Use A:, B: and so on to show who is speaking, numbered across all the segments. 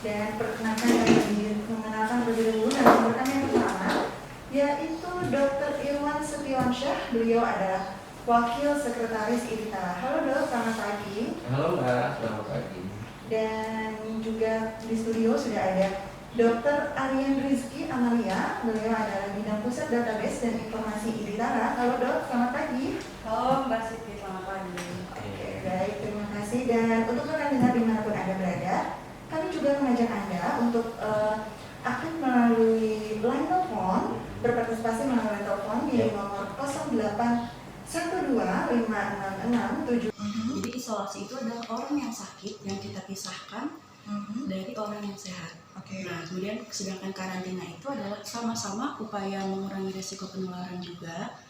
A: Dan perkenalkan kami mengenalkan lebih dahulu narasumber kami yang pertama, yaitu Dr. Irwan Setiwansyah. Beliau adalah Wakil Sekretaris IDITARA. Halo Dok, selamat pagi.
B: Halo Mbak, selamat pagi.
A: Dan juga di studio sudah ada Dr. Aryan Rizky Amalia. Beliau adalah bidang pusat database dan informasi IDITARA. Halo Dok, selamat pagi.
C: Halo Mbak Siti, selamat pagi.
A: Oke, baik, terima kasih. Dan untuk rekan dengar dimanapun Anda berada, kami juga mengajak Anda untuk aktif melalui line telepon, berpartisipasi melalui line telepon di nomor 08125667.
C: Jadi isolasi itu adalah orang yang sakit yang kita pisahkan dari orang yang sehat.
A: Oke.
C: Nah, kemudian sedangkan karantina itu adalah sama-sama upaya mengurangi risiko penularan juga.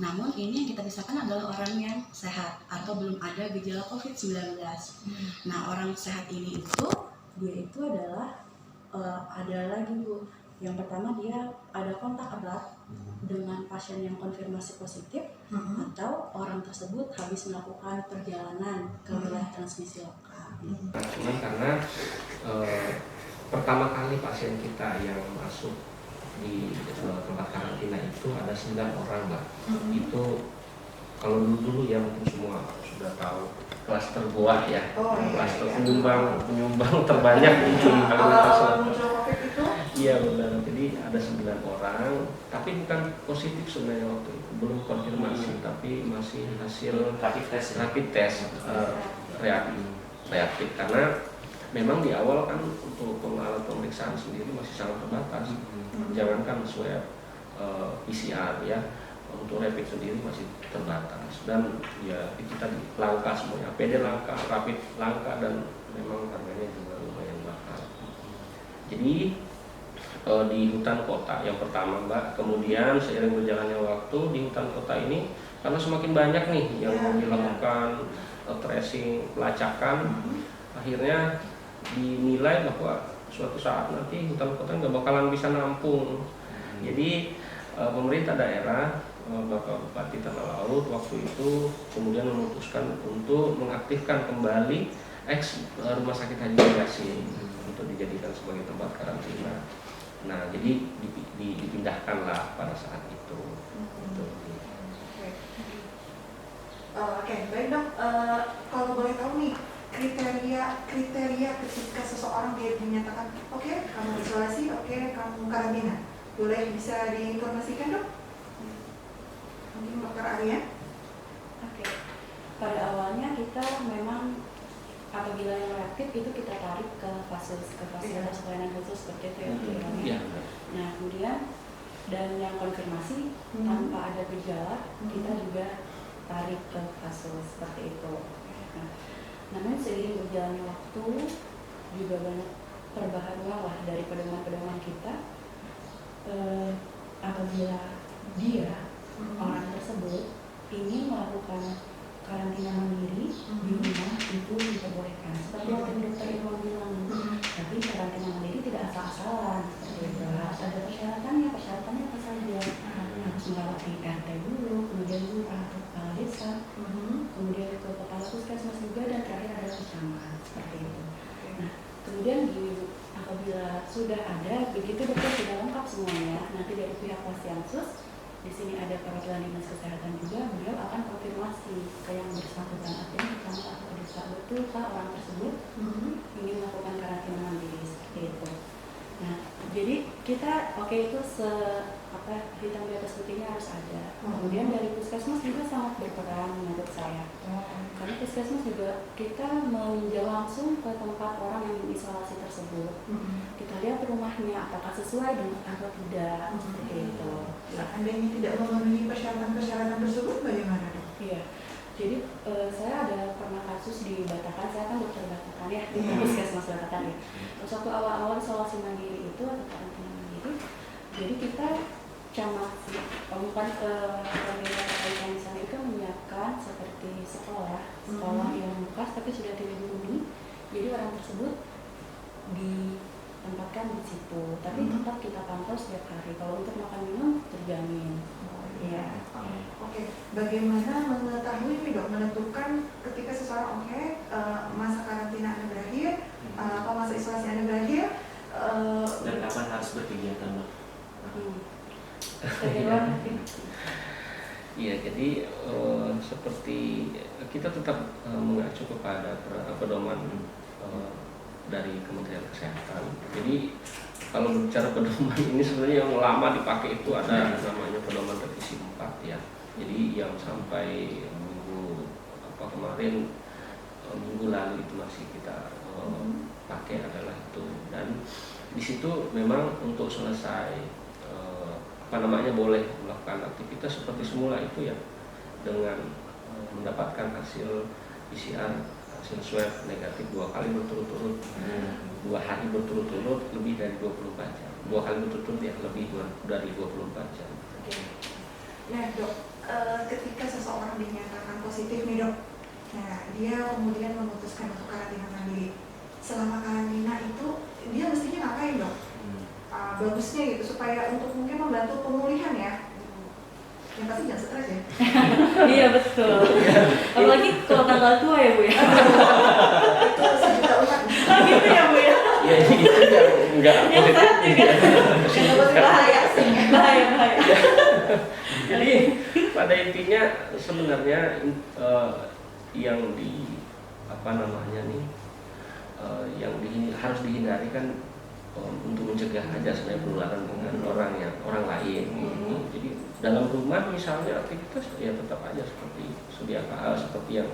C: Namun ini yang kita pisahkan adalah orang yang sehat atau belum ada gejala COVID-19. Nah, orang sehat ini dia itu adalah ada lagi Bu. Yang pertama dia ada kontak erat dengan pasien yang konfirmasi positif atau orang tersebut habis melakukan perjalanan ke wilayah transmisi lokal.
B: Cuman karena pertama kali pasien kita yang masuk di tempat karantina itu ada 9 orang Mbak. Itu kalau dulu ya mungkin semua sudah tahu klaster goa ya. Klaster penyumbang terbanyak muncul di Kalimantan Selatan. Iya benar, jadi ada 9 orang, tapi bukan positif sebenarnya waktu itu, belum konfirmasi, tapi masih hasil rapid test reaktif, karena memang di awal kan untuk alat pemeriksaan sendiri masih sangat terbatas, jangankan swab PCR ya, untuk rapid sendiri masih terbatas, dan ya itu tadi langka semuanya, APD langka, rapid langka, dan memang harganya juga lumayan mahal. Jadi di hutan kota yang pertama Mbak, kemudian seiring berjalannya waktu di hutan kota ini karena semakin banyak nih yang dilakukan tracing, pelacakan, akhirnya dinilai bahwa suatu saat nanti hutan kota nggak bakalan bisa nampung. Jadi pemerintah daerah, Bapak Bupati Tanah Laut waktu itu kemudian memutuskan untuk mengaktifkan kembali rumah sakit Haji Yasin untuk dijadikan sebagai tempat karantina. Nah, jadi dipindahkanlah pada saat itu.
A: Oke, baik Dok. Kalau boleh tahu nih kriteria ketika seseorang dia dinyatakan oke, kamu isolasi, oke, kamu karantina, boleh bisa diinformasikan Dok? Mungkin Dr. Arya?
C: Oke. Pada awalnya kita memang apabila yang reaktif itu kita tarik ke fasilitas pelayanan khusus seperti itu ya. Nah kemudian dan yang konfirmasi tanpa ada gejala kita juga tarik ke fasilitas seperti itu. Nah, namun seiring berjalannya waktu juga banyak perbaharuan lah dari pedoman-pedoman kita. Apabila dia orang tersebut ingin melakukan karantina mandiri di rumah itu diperbolehkan. Seperti yang tadi Dokter Irwan bilang, tapi karantina mandiri tidak asal-asalan. Harus ada persyaratannya apa saja? Harus melewati RT dulu, kemudian lurah atau kepala desa, kemudian ke kepala puskesmas juga, dan terakhir ada kecamatan seperti itu. Nah, kemudian apabila sudah ada begitu dokter sudah lengkap semuanya, nanti dari pihak Pasyansus di sini ada perwakilan dinas kesehatan juga, beliau akan konfirmasi ke yang bersangkutan, artinya kecamatan atau desa, betul Pak orang tersebut ingin melakukan karantina mandiri seperti itu. Nah, jadi kita itu hitam di atas putihnya harus ada. Kemudian dari puskesmas juga sangat berperan menurut saya, karena puskesmas juga kita meninjau langsung ke tempat orang yang diisolasi tersebut. Kita lihat rumahnya apakah sesuai dengan atau tidak seperti itu.
A: Seandainya tidak memenuhi persyaratan tersebut bagaimana Dok?
C: Iya, jadi saya ada pernah kasus di Batakan, saya kan dokter Batakan ya, puskesmas Batakan ya. Terus waktu awal-awal isolasi mandiri itu atau karantina mandiri, jadi kita bukan ke pemerintah di sana itu menyiapkan seperti sekolah yang bekas tapi sudah tidak dihuni, jadi orang tersebut ditempatkan di situ, tapi tetap kita pantau setiap hari. Kalau untuk makan minum terjamin. Iya.
A: Oke. Bagaimana mengetahui nih Dok, menentukan ketika seseorang masa karantina Anda berakhir, apa masa isolasi Anda berakhir.
D: Dan kapan harus berkegiatan, Dok?
B: Iya, jadi seperti kita tetap mengacu kepada pedoman dari Kementerian Kesehatan. Jadi kalau berbicara pedoman ini sebenarnya yang lama dipakai itu ada namanya pedoman revisi 4 ya. Jadi yang sampai kemarin minggu lalu itu masih kita pakai adalah itu, dan di situ memang untuk selesai boleh melakukan aktivitas seperti semula itu ya dengan mendapatkan hasil PCR, hasil swab negatif 2 kali berturut-turut, 2 hari berturut-turut lebih dari 24 jam, 2 kali berturut-turut ya lebih dari 24 jam.
A: Nah dok, ketika seseorang dinyatakan positif nih dok, nah dia kemudian memutuskan untuk karantina mandiri. Selama karantina itu dia mestinya ngapain dok? Bagusnya gitu supaya untuk mungkin membantu pemulihan ya. Yang pasti jangan stres ya.
C: Iya betul. Apalagi kalau tanggal tua ya Bu ya.
A: Itu sejuta umat.
C: Gitu ya Bu ya.
B: Ya itu yang enggak positif.
A: Bahaya sih.
C: Bahaya.
B: Jadi pada intinya sebenarnya yang harus dihindari kan untuk mencegah aja sebenarnya penularan dengan orang lain. Jadi dalam rumah misalnya aktivitas ya tetap aja seperti sedia kala, seperti yang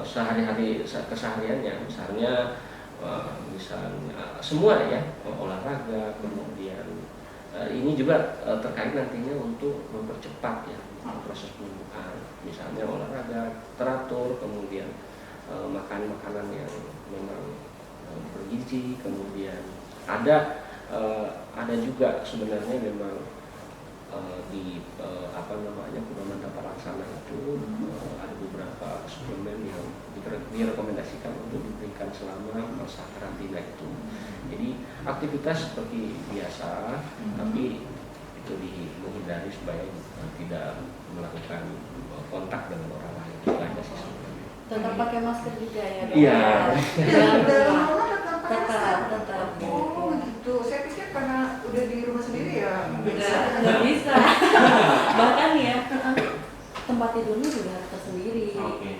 B: sehari-hari kesehariannya, misalnya semua ya, olahraga, kemudian ini juga terkait nantinya untuk mempercepat ya proses penyembuhan, misalnya olahraga teratur, kemudian makan makanan yang memang bergizi, kemudian ada juga sebenarnya memang di pedoman tata laksana itu ada beberapa suplemen yang direkomendasikan untuk diberikan selama masa karantina itu. Jadi aktivitas seperti biasa, tapi itu dihindari supaya tidak melakukan kontak dengan orang lain. Itu aja sih sebenarnya.
C: Tetap pakai masker juga ya dok.
B: Iya.
A: Dalam rumah tetap pakai masker.
C: Tetap.
A: Oh gitu. Saya pikir karena udah di rumah sendiri ya
C: Nggak bisa. Bahkan ya tempat tidurnya juga harus tersendiri.
D: Oke.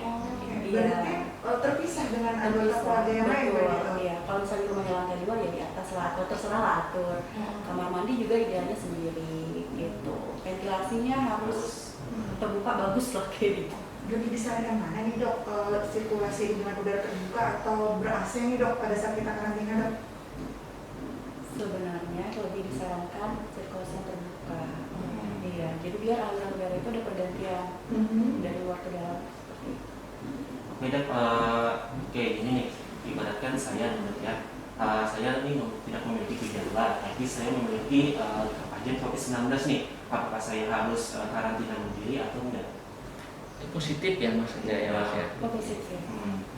A: Berarti terpisah dengan anggota keluarga yang lain begitu.
C: Iya, kalau misalnya rumahnya lantai 2 ya di atas lah, atau terserah lah atur. Kamar mandi juga idealnya sendiri gitu. Ventilasinya harus terbuka bagus lah kayak gitu.
A: Lebih disarankan mana nih dok, sirkulasi dengan udara terbuka atau ber-AC nih dok pada saat kita karantina dok?
C: Sebenarnya lebih disarankan sirkulasi yang terbuka. Iya, jadi biar aliran udara itu ada pergantian dari luar ke dalam.
D: Oke dok, kayak gini nih, ibaratkan saya saya ini tidak memiliki gejala, tapi saya memiliki kajian COVID-19 nih, apakah saya harus karantina mandiri atau enggak?
B: Positif ya maksudnya ya Mas ya.
C: Positif.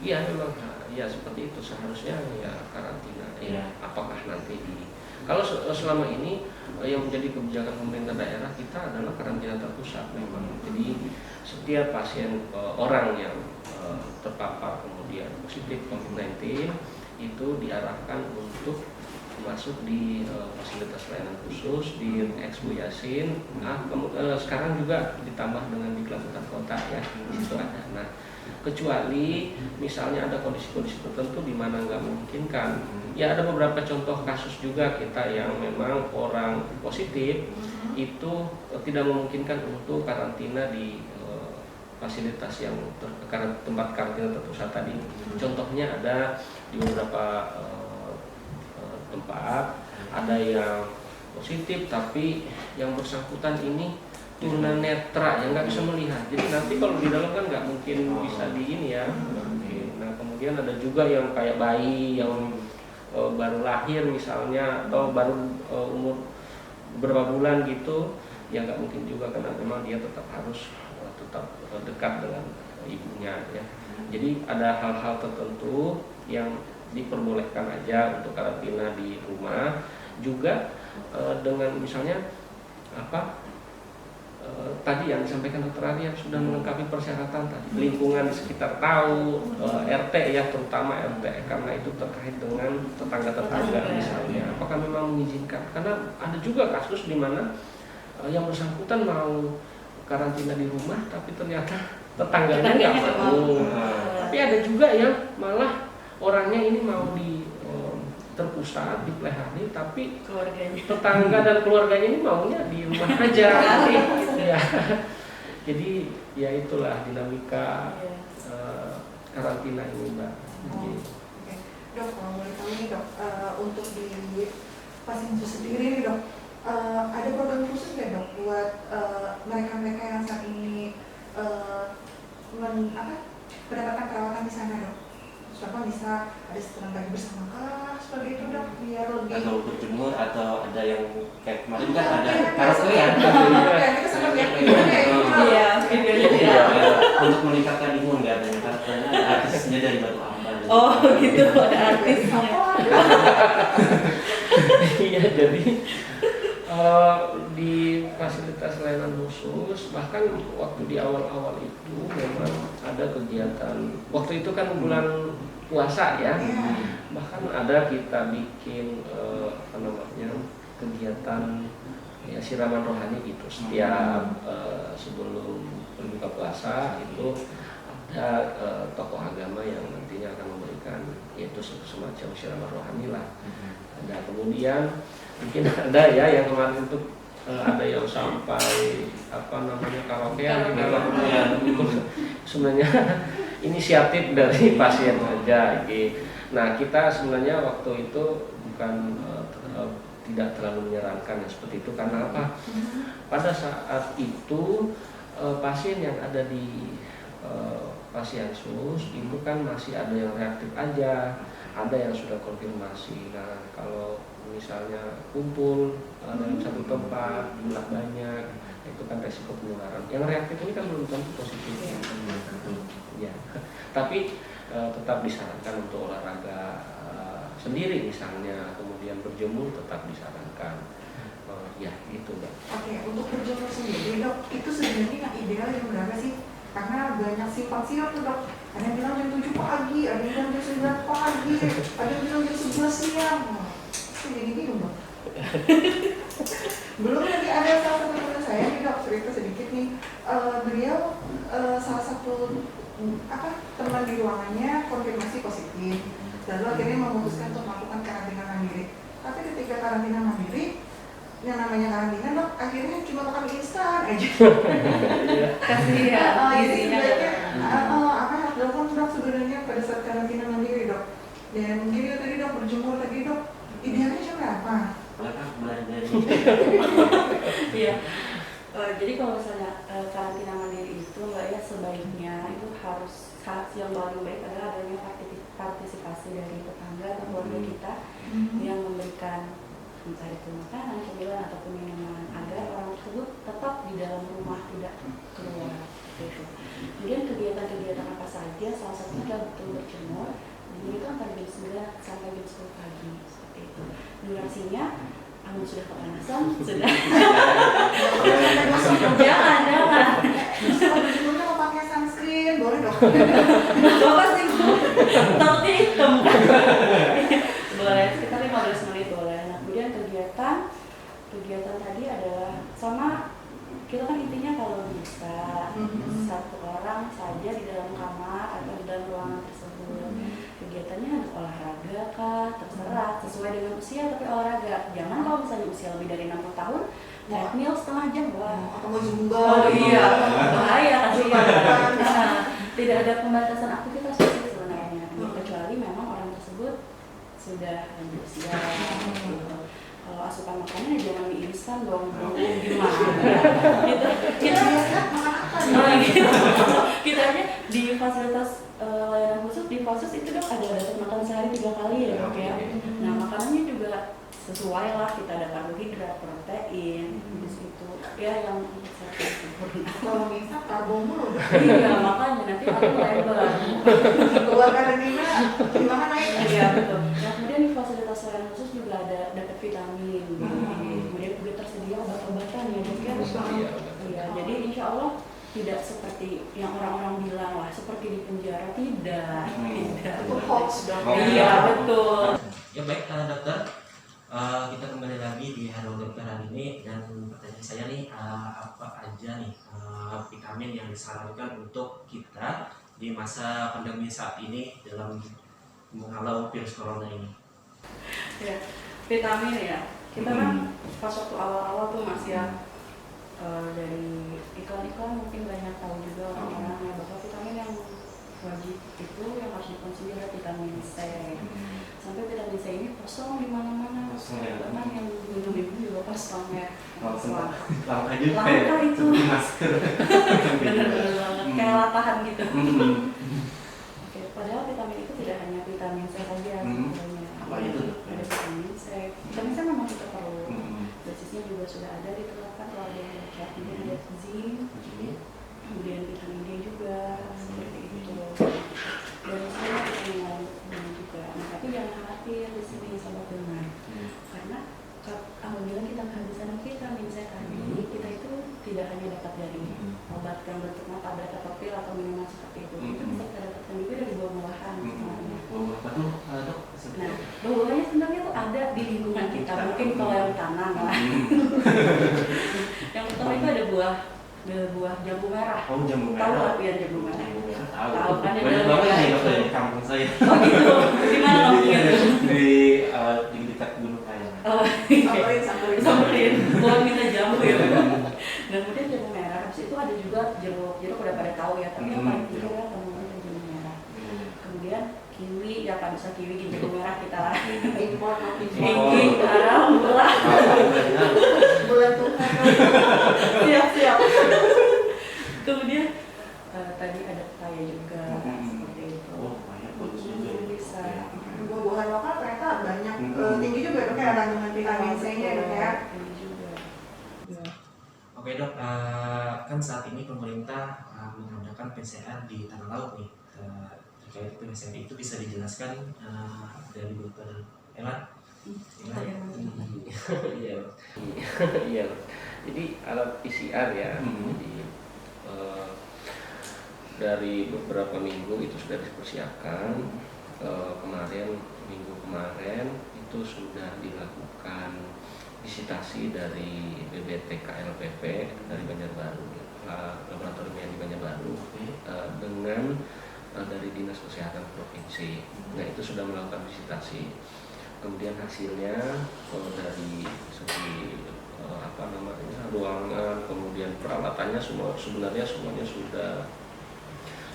B: Iya memang ya seperti itu seharusnya ya karantina. Ya, apakah nanti kalau selama ini yang menjadi kebijakan pemerintah daerah kita adalah karantina terpusat memang. Jadi setiap pasien orang yang terpapar kemudian positif COVID-19 itu diarahkan untuk masuk di fasilitas layanan khusus di Expo Yasin. Sekarang juga ditambah dengan di Klaten Kota ya, di situ ada. Nah, kecuali misalnya ada kondisi-kondisi tertentu di mana nggak memungkinkan. Ya ada beberapa contoh kasus juga kita yang memang orang positif itu tidak memungkinkan untuk karantina di fasilitas yang tempat karantina terpusat tadi. Contohnya ada di beberapa tempat ada yang positif tapi yang bersangkutan ini tunanetra yang nggak bisa melihat, jadi nanti kalau di dalam kan nggak mungkin bisa di ini ya. Nah kemudian ada juga yang kayak bayi yang baru lahir misalnya atau baru umur beberapa bulan gitu, ya nggak mungkin juga karena memang dia tetap harus tetap dekat dengan ibunya ya. Jadi ada hal-hal tertentu yang diperbolehkan aja untuk karantina di rumah juga dengan misalnya tadi yang disampaikan Dr. Arya sudah melengkapi persyaratan tadi, lingkungan di sekitar tahu, RT ya, terutama RT, karena itu terkait dengan tetangga-tetangga misalnya, apakah memang mengizinkan, karena ada juga kasus di mana yang bersangkutan mau karantina di rumah tapi ternyata tetangganya nggak mau. Tapi ada juga yang malah orangnya ini mau terpusat di Plehani, tapi
C: keluarganya,
B: tetangga dan keluarganya ini maunya di rumah aja. Ya. Jadi ya itulah dinamika karantina ini, Mbak.
A: Oke. Dok, kalau boleh tahu nih dok, untuk di pasien itu sendiri nih dok, ada program khusus nggak dok buat mereka-mereka yang saat ini mendapatkan perawatan di sana dok? Contoh bisa ada setelan pagi bersama kah, seperti itu dok, biar lebih
D: atau berjemur, atau ada yang kayak kemarin kan ada karaokean
A: kita sempat lihat
C: iya videonya ya.
D: Untuk meningkatkan imun, nggak adanya karaokean, artisnya dari Batu Amban.
C: Oh gitu, ada artisnya.
B: Iya, jadi di fasilitas layanan khusus, bahkan waktu di awal-awal itu memang ada kegiatan, waktu itu kan bulan puasa ya, bahkan ada kita bikin kegiatan ya siraman rohani gitu setiap sebelum berbuka puasa itu ada tokoh agama yang nantinya akan memberikan yaitu semacam siraman rohani lah. Ada kemudian mungkin ada ya yang kemarin itu ada yang sampai karaokean itu sebenarnya inisiatif dari pasien saja. Nah kita sebenarnya waktu itu bukan tidak terlalu menyarankan ya seperti itu, karena apa? Pada saat itu pasien yang ada di pasien sus itu kan masih ada yang reaktif aja, ada yang sudah konfirmasi. Nah kalau misalnya kumpul dalam satu tempat jumlah banyak, itu kan resiko penularan. Yang reaktif ini kan belum tentu positif ya. Tapi tetap disarankan untuk olahraga sendiri misalnya, kemudian berjemur tetap disarankan. Ya gitu Mbak.
A: Oke, untuk berjemur sendiri dok, itu sebenarnya yang ideal yang berapa sih? Karena banyak simpang siur tuh dok. Ada yang bilang jam 7 pagi, ada yang bilang jam 9 pagi, ada yang bilang jam 11 siang. Jadi bingung dok. Belum lagi ada salah satu teman saya nih dok, cerita sedikit nih. Beliau salah satu teman di ruangannya konfirmasi positif, lalu akhirnya memutuskan untuk melakukan karantina mandiri. Tapi ketika karantina mandiri, yang namanya karantina dok, akhirnya cuma makan mie instan aja.
C: Kasihan,
A: Jadi
C: isinya
A: sebenarnya apa yang harus dilakukan dok sebenarnya pada saat karantina mandiri dok? Dan mungkin itu tadi dok, berjemur tadi dok, idealnya jam berapa?
D: Belanja.
C: Iya. Jadi kalau misalnya karantina mandiri itu Mbak ya, sebaiknya itu harus yang paling baik adalah adanya partisipasi dari tetangga atau keluarga kita yang memberikan entah itu makanan, cemilan ataupun minuman agar orang tersebut tetap di dalam rumah, tidak keluar gitu. Kemudian kegiatan-kegiatan apa saja, salah satunya betul berjemur. Jadi itu antara jam 9 sampai jam 10 pagi seperti itu. Durasinya sudah kepanasan, sudah jangan
A: Kalau berjemurnya mau pakai sunscreen, boleh dok?
C: bapak sih takutnya hitam kan. Boleh sekitar 15 menit boleh. Nah kemudian kegiatan tadi adalah sama, kita kan intinya kalau bisa satu orang saja di dalam kamar atau di dalam ruangan tersebut. Kegiatannya ada olahraga kah, terserah sesuai dengan usia, tapi olahraga. Jangan kalau misalnya usia lebih dari 60 tahun treadmill setengah jam, wah.
A: Atau mau zumba?
C: Oh iya, bahaya kasihan. Tidak ada pembatasan aktivitas fisik sebenarnya, kecuali memang orang tersebut sudah lanjut usia. Kalau asupan makannya jangan mie instan dong, gimana? Kita
A: makan apa
C: kita aja di fasilitas layanan khusus, di khusus itu dok ada makan sehari 3 kali ya dok ya. Nah makanannya juga sesuai lah, kita ada karbohidrat, protein, itu ya yang sempurna.
A: Kalau bisa karbo mulu.
C: Iya makanya nanti aku lebar.
A: Keluar karantina, gimana naik?
C: Iya betul. Nah kemudian di fasilitas layanan khusus juga ada dapat vitamin, kemudian juga tersedia obat-obatan ya dok ya. Iya Ya, jadi insya Allah tidak seperti yang orang-orang bilang lah, seperti di penjara, tidak.
A: Itu hoax dong.
C: Iya, betul.
D: Ya baik dokter, kita kembali lagi di Halo Dokter hari ini, dan pertanyaan saya nih, apa aja nih vitamin yang disarankan untuk kita di masa pandemi saat ini dalam menghalau virus corona ini?
C: Ya, vitamin ya. Kita kan pas waktu awal-awal tuh masih ya dari iklan-iklan mungkin banyak tahu juga orang-orang ya bahwa vitamin yang wajib itu yang harus dikonsumsi adalah vitamin C. Sampai vitamin C ini kosong di mana-mana. Bahkan yang minum itu juga kosong ya.
D: Langka juga
C: Langka
D: ya,
C: itu.
D: seperti masker.
C: Bener-bener banget, kayak latahan gitu. Oke, padahal vitamin itu tidak hanya vitamin C saja sebenarnya.
D: Apa itu?
C: Ada vitamin C. Vitamin C memang kita perlu. Dosisnya juga sudah ada diterapkan kalau ada yang baca. Kemudian ada zinc, kemudian vitamin D juga seperti itu. Dan semua vitamin lain juga. Nah, tapi jangan khawatir di sini sobat dengar, karena apabila kita kehabisan vitamin C tadi, kita itu tidak hanya dapat dari obat yang bentuknya tablet atau pil atau minuman seperti itu. Itu bisa kita dapatkan juga dari buah-buahan sebenarnya.
D: Apa tuh dok?
C: Nah, buah-buahannya sebenarnya tuh ada di lingkungan kita. Mungkin kalau yang tanam lah. Yang pertama itu ada buah jambu merah.
D: Oh, jambu
C: Tahu
D: merah.
C: artian jambu merah?
D: Tahu
C: Kan ya,
D: banyak
C: jambu
D: banget
C: merah
D: nih
C: itu.
D: dokter di kampung saya.
C: Oh gitu. Di mana kampungnya tuh?
D: Di dekat Gunung Kaya.
C: Oh, samperin. Buat minta jambu ya. Dan kemudian jambu merah. Habis itu ada juga jeruk. Jeruk udah pada tahu ya. Tapi yang paling tinggi adalah teman-teman jambu merah. Kemudian kiwi, ya kan bisa kiwi jambu merah kita lah.
A: Import
C: Kiwi, alhamdulillah.
A: bulan Tuhan.
C: Siap. Kemudian tadi ada pepaya juga seperti itu.
D: Oh, banyak bagus juga ya.
C: Bisa.
A: Buah-buahan lokal ternyata banyak tinggi juga dok ya kandungan vitamin C-nya dok ya.
C: Ini juga.
D: Oke dok, kan saat ini pemerintah mengadakan PCR di tanah laut nih. Terkait PCR itu bisa dijelaskan dari dokter Ella?
B: Iya. Jadi alat PCR ya. Jadi dari beberapa minggu itu sudah dipersiapkan. Minggu kemarin itu sudah dilakukan visitasi dari BBTKLPP dari Banjarbaru, laboratorium yang di Banjarbaru, dengan dari Dinas Kesehatan Provinsi. Nah, itu sudah melakukan visitasi. Kemudian hasilnya dari segi ruangan, kemudian peralatannya sebenarnya semuanya sudah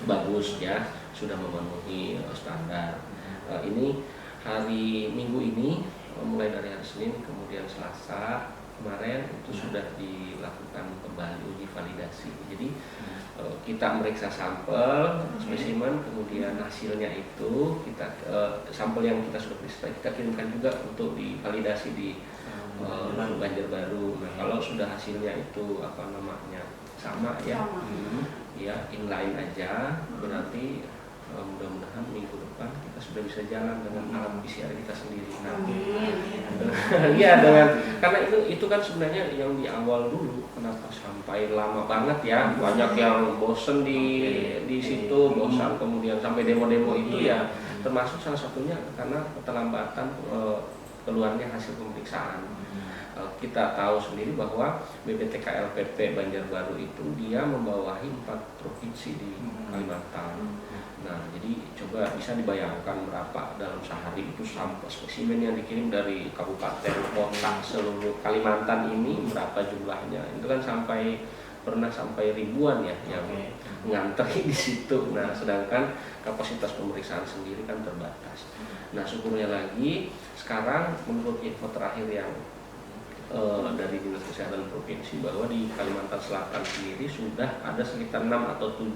B: bagus ya, sudah memenuhi standar. Ini hari Minggu ini, mulai dari hari Senin kemudian Selasa kemarin itu sudah dilakukan kembali uji validasi. Jadi kita meriksa sampel spesimen, kemudian hasilnya itu kita sampel yang kita sudah periksa kita kirimkan juga untuk divalidasi di Banjarbaru. Nah, kalau sudah hasilnya itu sama ya, ya inline aja, berarti mudah-mudahan minggu depan kita sudah bisa jalan dengan alat PCR kita sendiri. Iya, karena itu kan sebenarnya yang di awal dulu, kenapa sampai lama banget ya, banyak yang bosen di situ, bosan kemudian sampai demo-demo itu ya, termasuk salah satunya karena keterlambatan keluarnya hasil pemeriksaan. Kita tahu sendiri bahwa BPTKLPP Banjarbaru itu dia membawahi 4 provinsi di Kalimantan. Nah, jadi coba bisa dibayangkan berapa dalam sehari itu sampel spesimen yang dikirim dari kabupaten kota seluruh Kalimantan ini, berapa jumlahnya? Itu kan pernah sampai ribuan ya yang ngantri di situ. Nah, sedangkan kapasitas pemeriksaan sendiri kan terbatas. Nah, syukurnya lagi sekarang menurut info terakhir yang dari Dinas Kesehatan Provinsi bahwa di Kalimantan Selatan sendiri sudah ada sekitar 6 atau 7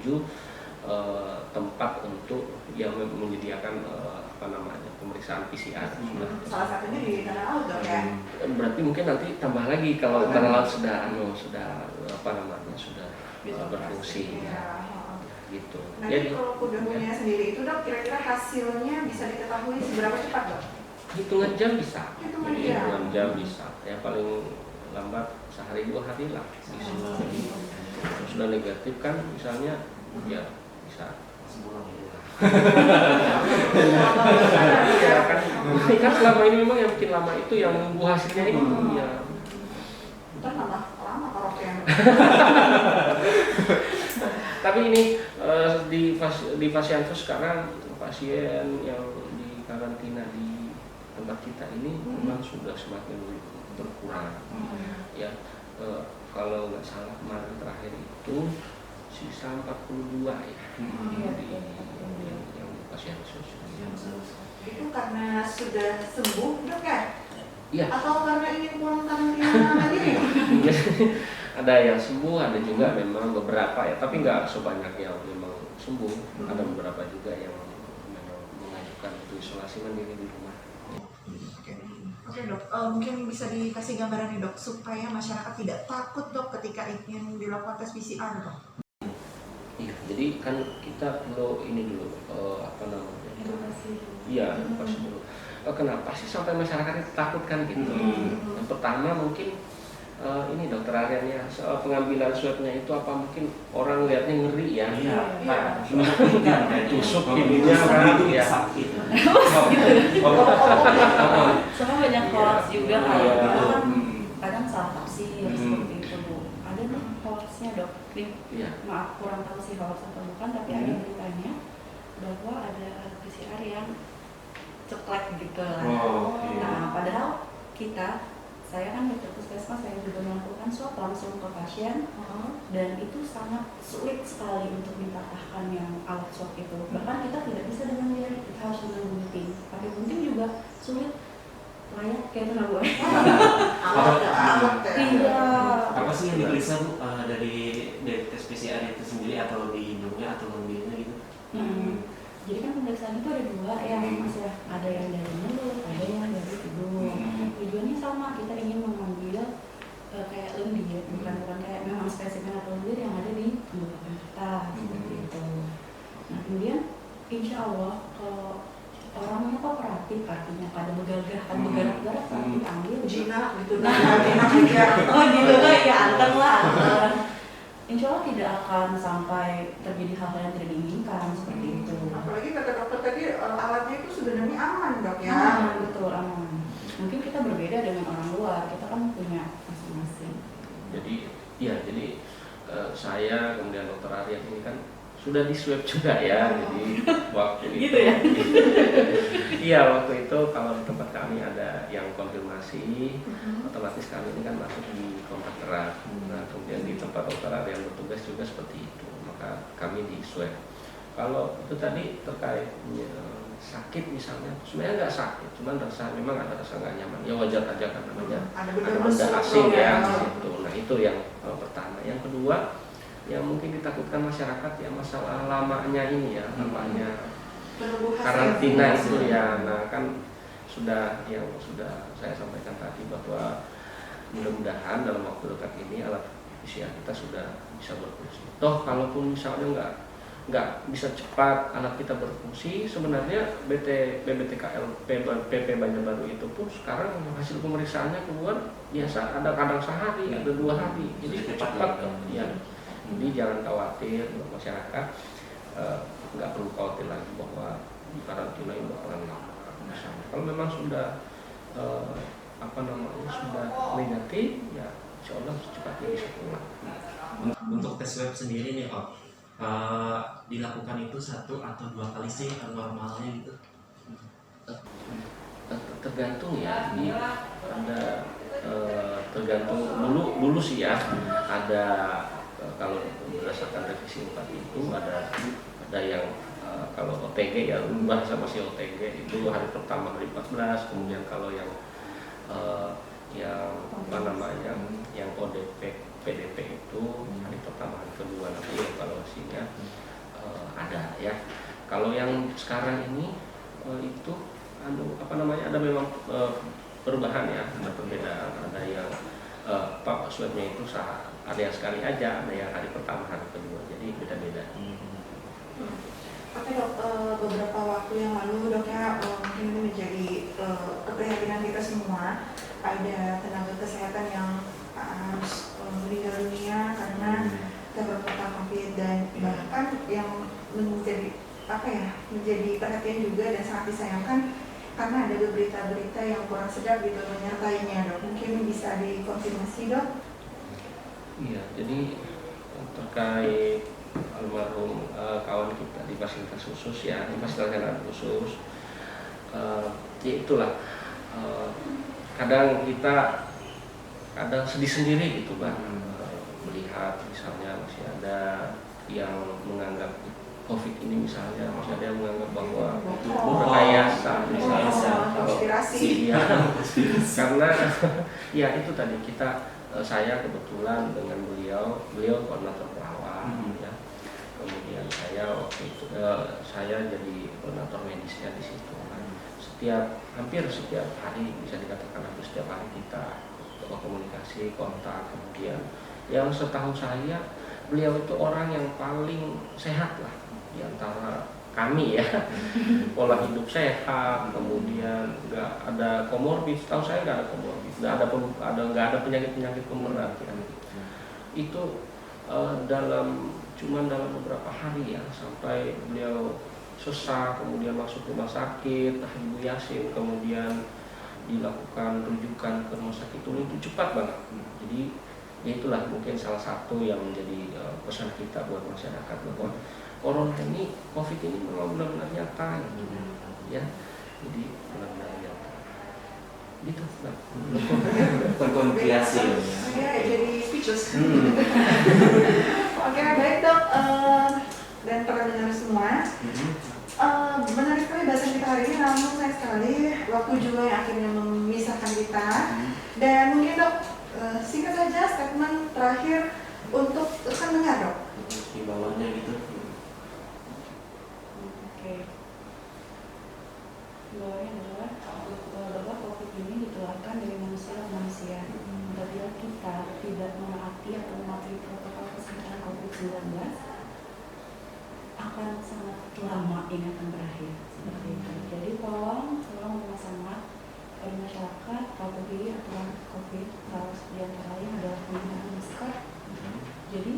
B: tempat untuk yang menyediakan pemeriksaan PCR.
A: Salah satunya di Tanah Laut dok ya.
B: Berarti mungkin nanti tambah lagi kalau Tanah Laut sudah berfungsi.
A: Iya.
B: Gitu.
A: Nanti
B: Jadi
A: kalau udah punya sendiri itu dok, kira-kira hasilnya bisa diketahui seberapa cepat dok?
B: hitungan jam bisa.
A: Hitungan jam
B: bisa. Ya paling lambat sehari 2 hari lah. Jadi kalau sudah negatif kan misalnya ya bisa
D: sebulan gitu.
B: ya kan, ini kan selama ini memang yang bikin lama itu yang nunggu hasilnya ini ya.
A: Ntar nambah lama kalau yang
B: Tapi ini di Fasianto sekarang pasien yang di karantina di tempat kita ini memang sudah semakin berkurang. Ya, kalau nggak salah kemarin terakhir itu sisa 42 ya yang pasien sosial.
A: itu karena sudah sembuh dok ya?
B: Iya.
A: Atau karena ingin pulang karantina mandiri?
B: Ada yang sembuh, ada juga memang beberapa ya, tapi nggak sebanyak yang memang sembuh. Ada beberapa juga yang memang mengajukan untuk isolasi mandiri di rumah.
A: Oke dok, mungkin bisa dikasih gambaran nih dok supaya masyarakat tidak takut dok ketika ingin dilakukan tes PCR dok.
B: Iya, jadi kan kita perlu ini dulu apa namanya? Iya, edukasi dulu. Kenapa sih sampai masyarakat itu takut kan gitu? Yang pertama mungkin ini dokter Aryan ya, soal pengambilan swabnya itu apa mungkin orang lihatnya ngeri ya?
D: Iya,
B: tusuk ininya kan ya.
D: Sakit.
C: Soalnya banyak hoax juga
B: Iya.
C: kayak gitu kan kadang salah tafsir seperti itu Bu. Ada nih hoaxnya dok.
B: Iya.
C: Maaf kurang tahu sih hoax atau bukan, tapi ada beritanya bahwa ada PCR yang ceklek gitu lah.
D: Oh, oke.
C: Nah padahal saya kan dokter puskesmas, saya juga melakukan swab langsung ke pasien dan itu sangat sulit sekali untuk dipatahkan yang alat swab itu. Bahkan kita tidak bisa dengan jari, kita harus dengan gunting. Pakai gunting juga sulit, layak kayak itu nah Bu.
A: Alat
C: Iya.
D: Apa sih yang diperiksa Bu dari tes PCR itu sendiri atau di hidungnya atau lambungnya gitu?
C: Jadi kan pemeriksaan itu ada dua ya Mas ya, ada yang dari mulut, ada yang dari hidung. Tujuannya sama, kita ingin mengambil kayak lendir, bukan kayak memang spesimen atau lendir yang ada di tenggorokan kita seperti itu. Nah kemudian insya Allah kalau orangnya kooperatif, artinya pada begal-begal begarak-garak saat diambil
A: Jina gitu,
C: Nah,
A: enak aja.
C: oh gitu kan ya antar lah antar. Insya Allah tidak akan sampai terjadi hal-hal yang tidak diinginkan seperti itu.
A: Apalagi kata dokter tadi alatnya itu sebenarnya aman dok ya.
C: Aman, betul aman. Mungkin kita berbeda dengan orang luar, kita kan punya masing-masing.
B: Jadi saya kemudian dokter Aryan ini kan sudah di swab juga ya. Jadi waktu itu
C: Gitu ya?
B: Iya, waktu itu kalau di tempat kami ada yang konfirmasi, otomatis kami ini kan masuk di kontak erat. Nah, kemudian di tempat dokter Aryan bertugas juga seperti itu, maka kami di swab. Kalau itu tadi terkait sakit misalnya, sebenarnya nggak sakit, cuman memang ada rasa nggak nyaman. Ya wajar aja kan namanya
A: Ada
B: ada
A: benda
B: benda asing ya
A: ya.
B: gitu. Nah itu yang pertama. Yang kedua yang mungkin ditakutkan masyarakat ya masalah lamanya ini ya, lamanya karantina itu ya. Nah kan sudah saya sampaikan tadi bahwa mudah-mudahan dalam waktu dekat ini alat PCR kita sudah bisa berfungsi. Toh kalaupun misalnya nggak bisa cepat alat kita berfungsi, sebenarnya BBTKL PP Banjarbaru itu pun sekarang hasil pemeriksaannya keluar biasa ada kadang sehari, ada 2 hari, jadi cepat ya. Jadi jangan khawatir masyarakat, nggak perlu khawatir lagi bahwa karantina ini bakalan lama. Misalnya kalau memang sudah sudah negatif ya insya Allah secepatnya bisa pulang.
D: Untuk tes swab sendiri nih Om, dilakukan itu 1 atau 2 kali sih normalnya gitu?
B: Tergantung ya, jadi ada tergantung dulu sih ya, ada kalau berdasarkan revisi 4 itu ada yang kalau OTG ya bahasa masih OTG itu hari pertama hari 14, kemudian kalau yang yang ODP PDP itu hari pertama hari kedua nanti evaluasinya ada ya. Kalau yang sekarang ini itu ada memang perubahan ya, ada perbedaan, ada yang swabnya itu ada yang sekali aja, ada yang hari pertama hari kedua, jadi beda-beda.
A: Oke dok, beberapa waktu yang lalu dok ya mungkin ini menjadi keprihatinan kita semua, ada tenaga kesehatan yang sangat disayangkan karena ada berita-berita yang kurang sedap gitu menyertainya dok. Mungkin bisa dikonfirmasi dok?
B: Iya, jadi terkait almarhum kawan kita di fasilitas khusus ya, di fasilitas kesehatan khusus, ya itulah kadang kita sedih sendiri gitu Bang, melihat misalnya masih ada yang menganggap COVID ini misalnya, masih ada yang menganggap bahwa itu rekayasa misalnya,
A: konspirasi.
B: ya, karena ya itu tadi saya kebetulan dengan beliau koordinator perawat, ya. Kemudian saya waktu itu saya jadi koordinator medisnya di situ. Hampir setiap hari, bisa dikatakan hampir setiap hari kita komunikasi, kontak. Kemudian yang setahu saya beliau itu orang yang paling sehat lah di antara kami ya. Pola hidup sehat, kemudian nggak ada komorbid. Setahu saya nggak ada komorbid, nggak ada penyakit pemberat ya. Itu cuman dalam beberapa hari ya, sampai beliau sesak, kemudian masuk rumah sakit, Ibu Yasin, kemudian dilakukan rujukan ke rumah sakit itu cepat banget. Jadi ya itulah mungkin salah satu yang menjadi pesan kita buat masyarakat, bahwa corona ini, COVID ini memang benar-benar nyata gitu. Ya, jadi benar-benar nyata. Gitu.
D: Berkonspirasi.
A: Saya jadi speechless. Oke, baik dok. Dan para pendengar semua, menarik sekali bahasan kita hari ini. Namun sayang sekali waktu juga yang akhirnya memisahkan kita. Dan mungkin dok, singkat saja statement terakhir untuk rekan dengar dok.
D: Himbauannya gitu.
C: Oke. Himbauannya adalah bahwa COVID ini ditularkan dari manusia ke manusia. Apabila kita tidak menaati atau mematuhi protokol kesehatan COVID-19, akan sangat lama ini akan berakhir seperti itu. Jadi tolong bersama dari masyarakat patuhi aturan COVID. Harus di antara lain adalah penggunaan masker. Jadi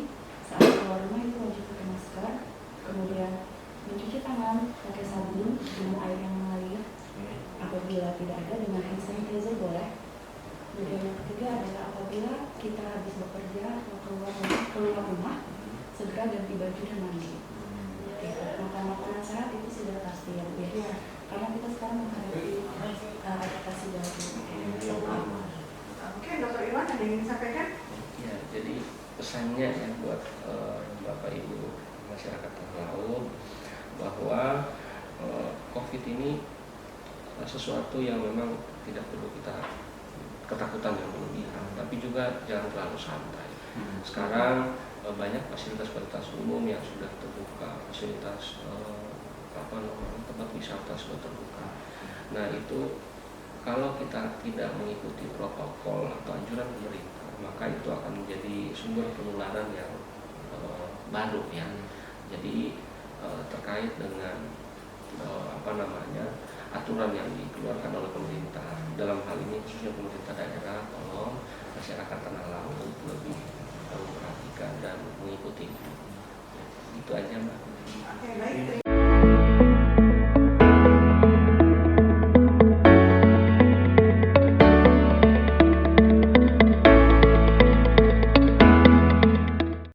C: saat keluar rumah itu wajib pakai masker. Kemudian mencuci tangan pakai sabun dengan air yang mengalir. Apabila tidak ada, dengan hand sanitizer boleh. Kemudian yang ketiga adalah apabila kita habis bekerja atau keluar rumah, segera ganti baju dan mandi. Makan makanan sehat itu sudah pasti ya, karena kita sekarang menghadapi adaptasi baru.
A: Oke, Dr. Iwan ada yang ingin disampaikan?
B: Ya, jadi pesannya ya buat Bapak Ibu masyarakat tanah laut, bahwa COVID ini sesuatu yang memang tidak perlu kita ketakutan yang berlebihan, tapi juga jangan terlalu santai. Sekarang banyak fasilitas umum yang sudah terbuka, fasilitas tempat wisata sudah terbuka. Nah itu kalau kita tidak mengikuti protokol atau anjuran pemerintah, maka itu akan menjadi sumber penularan yang baru ya. Jadi terkait dengan aturan yang dikeluarkan oleh pemerintah, dalam hal ini khususnya pemerintah daerah, tolong masyarakat tanah laut lebih memperhatikan dan mengikuti.